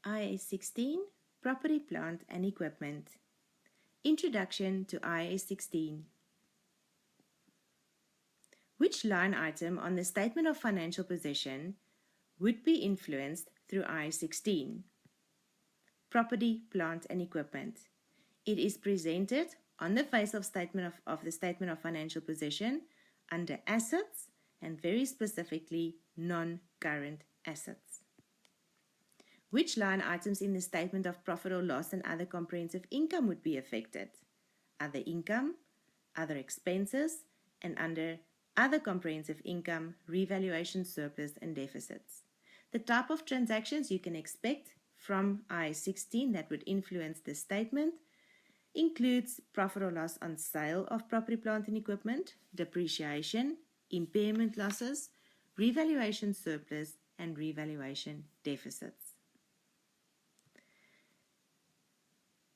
IAS 16, Property, Plant and Equipment. Introduction to IAS 16. Which line item on the Statement of Financial Position would be influenced through IAS 16? Property, Plant and Equipment. It is presented on the face of the Statement of Financial Position under Assets and very specifically non-current assets. Which line items in the Statement of Profit or Loss and Other Comprehensive Income would be affected? Other income, other expenses, and under Other Comprehensive Income, revaluation, surplus, and deficits. The type of transactions you can expect from IAS 16 that would influence this statement includes profit or loss on sale of property, plant, and equipment, depreciation, impairment losses, revaluation surplus, and revaluation deficits.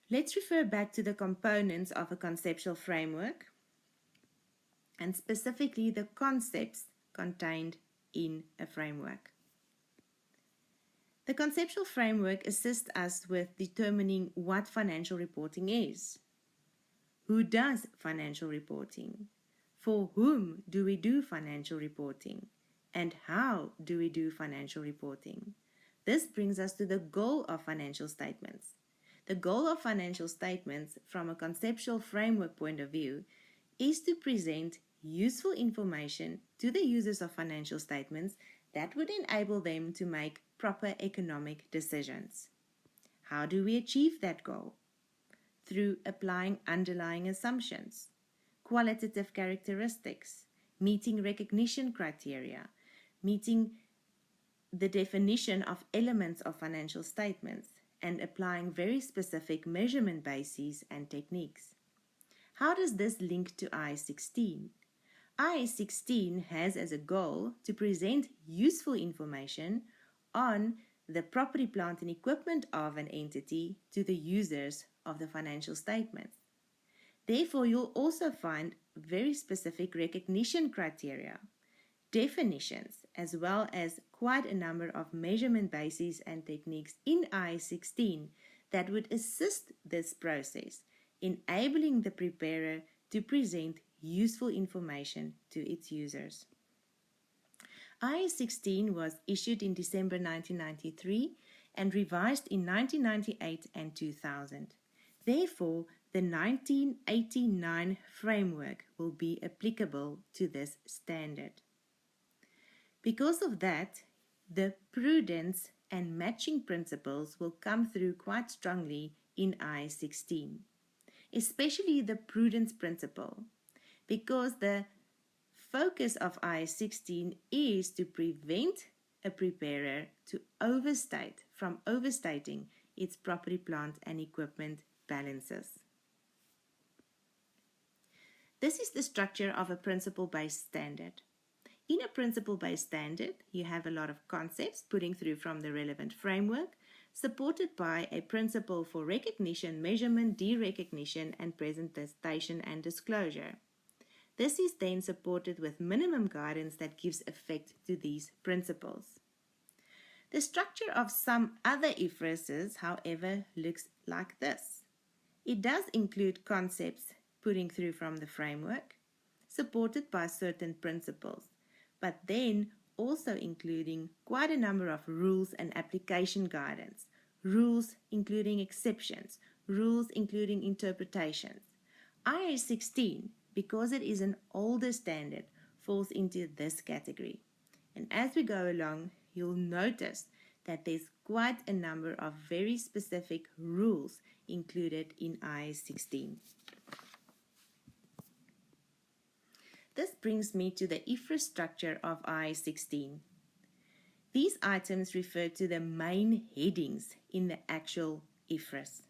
Let's refer back to the components of a conceptual framework and specifically the concepts contained in a framework. The conceptual framework assists us with determining what financial reporting is. Who does financial reporting? For whom do we do financial reporting? And how do we do financial reporting? This brings us to the goal of financial statements. The goal of financial statements from a conceptual framework point of view is to present useful information to the users of financial statements that would enable them to make proper economic decisions. How do we achieve that goal? Through applying underlying assumptions, qualitative characteristics, meeting recognition criteria, meeting the definition of elements of financial statements, and applying very specific measurement bases and techniques. How does this link to IAS 16? IAS 16 has as a goal to present useful information on the property, plant, and equipment of an entity to the users of the financial statements. Therefore, you'll also find very specific recognition criteria, definitions, as well as quite a number of measurement bases and techniques in IAS 16 that would assist this process, enabling the preparer to present useful information to its users. IAS 16 was issued in December 1993 and revised in 1998 and 2000. Therefore, the 1989 framework will be applicable to this standard. Because of that, the prudence and matching principles will come through quite strongly in IAS 16, especially the prudence principle, because the focus of IAS 16 is to prevent a preparer from overstating its property, plant, and equipment balances. This is the structure of a principle-based standard. In a principle-based standard, you have a lot of concepts putting through from the relevant framework, supported by a principle for recognition, measurement, derecognition, and presentation and disclosure. This is then supported with minimum guidance that gives effect to these principles. The structure of some other IFRSs, however, looks like this. It does include concepts putting through from the framework, supported by certain principles, but then also including quite a number of rules and application guidance, rules including exceptions, rules including interpretations. IAS 16, because it is an older standard, falls into this category. And as we go along, you'll notice that there's quite a number of very specific rules included in IAS 16. This brings me to the IFRS structure of IAS 16. These items refer to the main headings in the actual IFRS.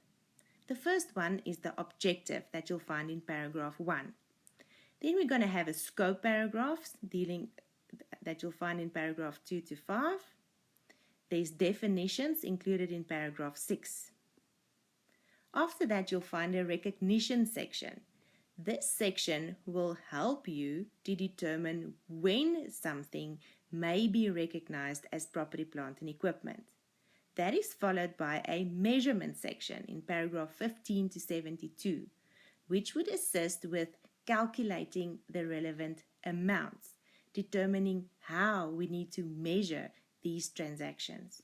The first one is the objective that you'll find in paragraph 1. Then we're going to have a scope paragraphs that you'll find in paragraph 2 to 5. There's definitions included in paragraph 6. After that, you'll find a recognition section. This section will help you to determine when something may be recognized as property, plant, and equipment. That is followed by a measurement section in paragraph 15 to 72, which would assist with calculating the relevant amounts, determining how we need to measure these transactions.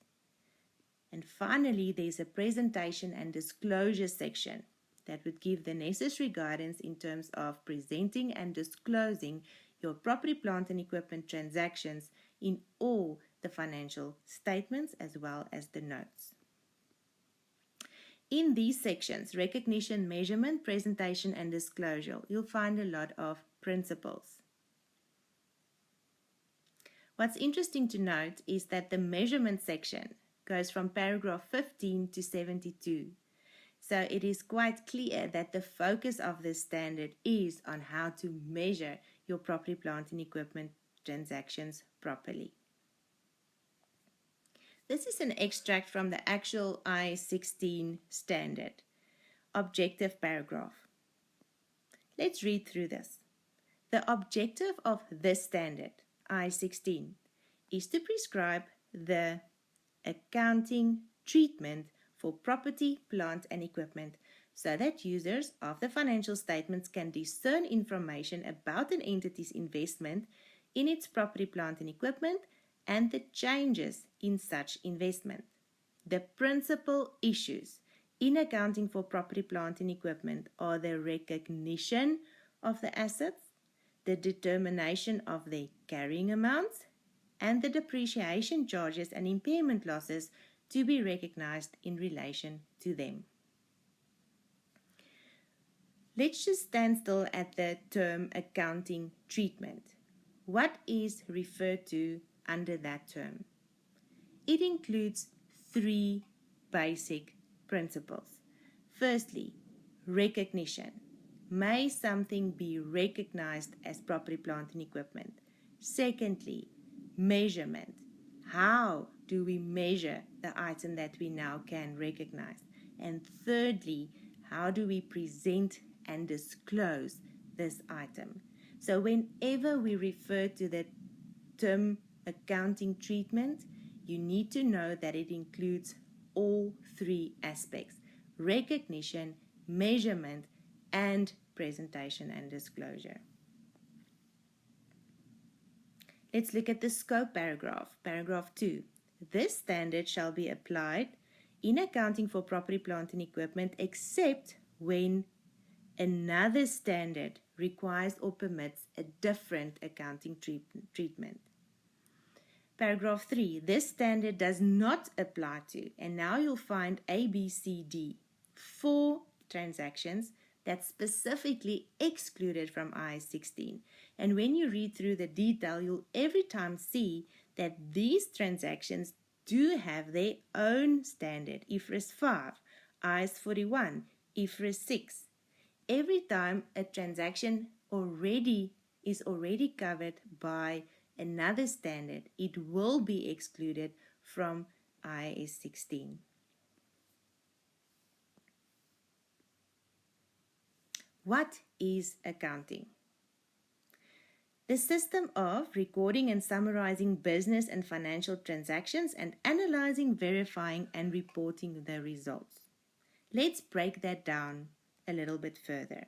And finally, there's a presentation and disclosure section that would give the necessary guidance in terms of presenting and disclosing your property, plant, and equipment transactions in all the financial statements as well as the notes. In these sections, recognition, measurement, presentation, and disclosure, you'll find a lot of principles. What's interesting to note is that the measurement section goes from paragraph 15 to 72. So it is quite clear that the focus of this standard is on how to measure your property, plant, and equipment transactions properly. This is an extract from the actual IAS 16 standard, objective paragraph. Let's read through this. The objective of this standard, IAS 16, is to prescribe the accounting treatment for property, plant, and equipment so that users of the financial statements can discern information about an entity's investment in its property, plant, and equipment and the changes in such investment. The principal issues in accounting for property, plant, and equipment are the recognition of the assets, the determination of their carrying amounts, and the depreciation charges and impairment losses to be recognized in relation to them. Let's just stand still at the term accounting treatment. What is referred to under that term? It includes three basic principles. Firstly, recognition. May something be recognized as property, plant, and equipment? Secondly, measurement. How do we measure the item that we now can recognize? And thirdly, how do we present and disclose this item? So whenever we refer to the term accounting treatment, you need to know that it includes all three aspects: recognition, measurement, and presentation and disclosure. Let's look at the scope paragraph, paragraph 2. This standard shall be applied in accounting for property, plant, and equipment except when another standard requires or permits a different accounting treatment. Paragraph 3, this standard does not apply to, and now you'll find A, B, C, D, 4 transactions that's specifically excluded from IAS 16. And when you read through the detail, you'll every time see that these transactions do have their own standard. IFRS 5, IAS 41, IFRS 6. Every time a transaction is already covered by another standard, it will be excluded from IAS 16. What is accounting? The system of recording and summarizing business and financial transactions and analyzing, verifying, and reporting the results. Let's break that down a little bit further.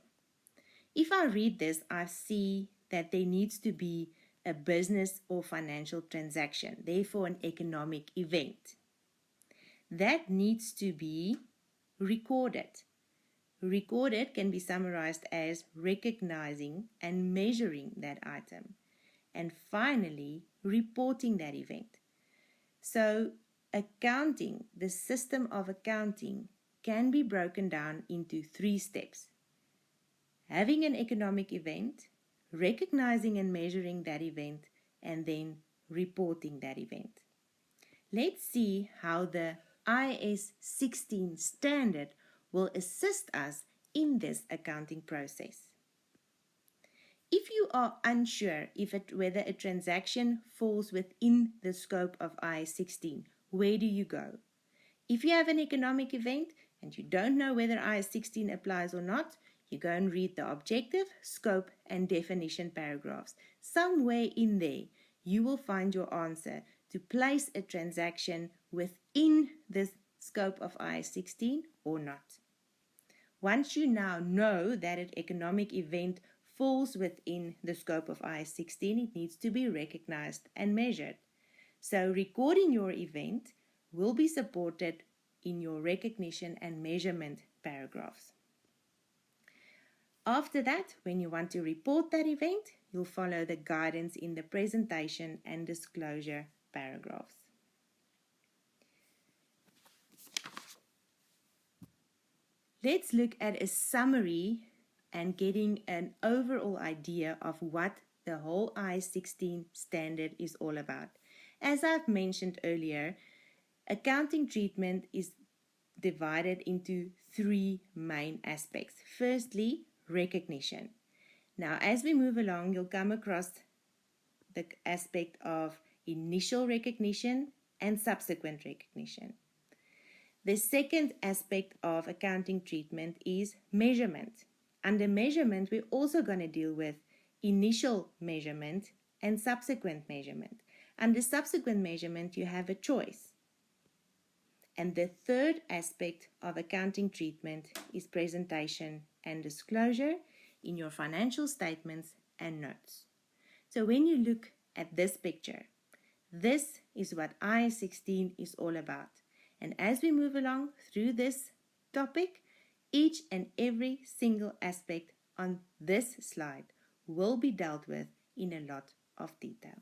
If I read this, I see that there needs to be a business or financial transaction, therefore an economic event. That needs to be recorded. Recorded can be summarized as recognizing and measuring that item. And finally, reporting that event. So, accounting, the system of accounting, can be broken down into 3 steps. Having an economic event, recognizing and measuring that event, and then reporting that event. Let's see how the IAS 16 standard will assist us in this accounting process. If you are unsure whether a transaction falls within the scope of IAS 16, where do you go? If you have an economic event and you don't know whether IAS 16 applies or not, you go and read the objective, scope, and definition paragraphs. Somewhere in there, you will find your answer to place a transaction within the scope of IAS 16 or not. Once you now know that an economic event falls within the scope of IAS 16, it needs to be recognized and measured. So recording your event will be supported in your recognition and measurement paragraphs. After that, when you want to report that event, you'll follow the guidance in the presentation and disclosure paragraphs. Let's look at a summary and getting an overall idea of what the whole IAS 16 standard is all about. As I've mentioned earlier, accounting treatment is divided into three main aspects. Firstly, recognition. Now, as we move along, you'll come across the aspect of initial recognition and subsequent recognition. The second aspect of accounting treatment is measurement. Under measurement, we're also going to deal with initial measurement and subsequent measurement. Under subsequent measurement, you have a choice. And the third aspect of accounting treatment is presentation and disclosure in your financial statements and notes. So when you look at this picture, this is what IAS 16 is all about. And as we move along through this topic, each and every single aspect on this slide will be dealt with in a lot of detail.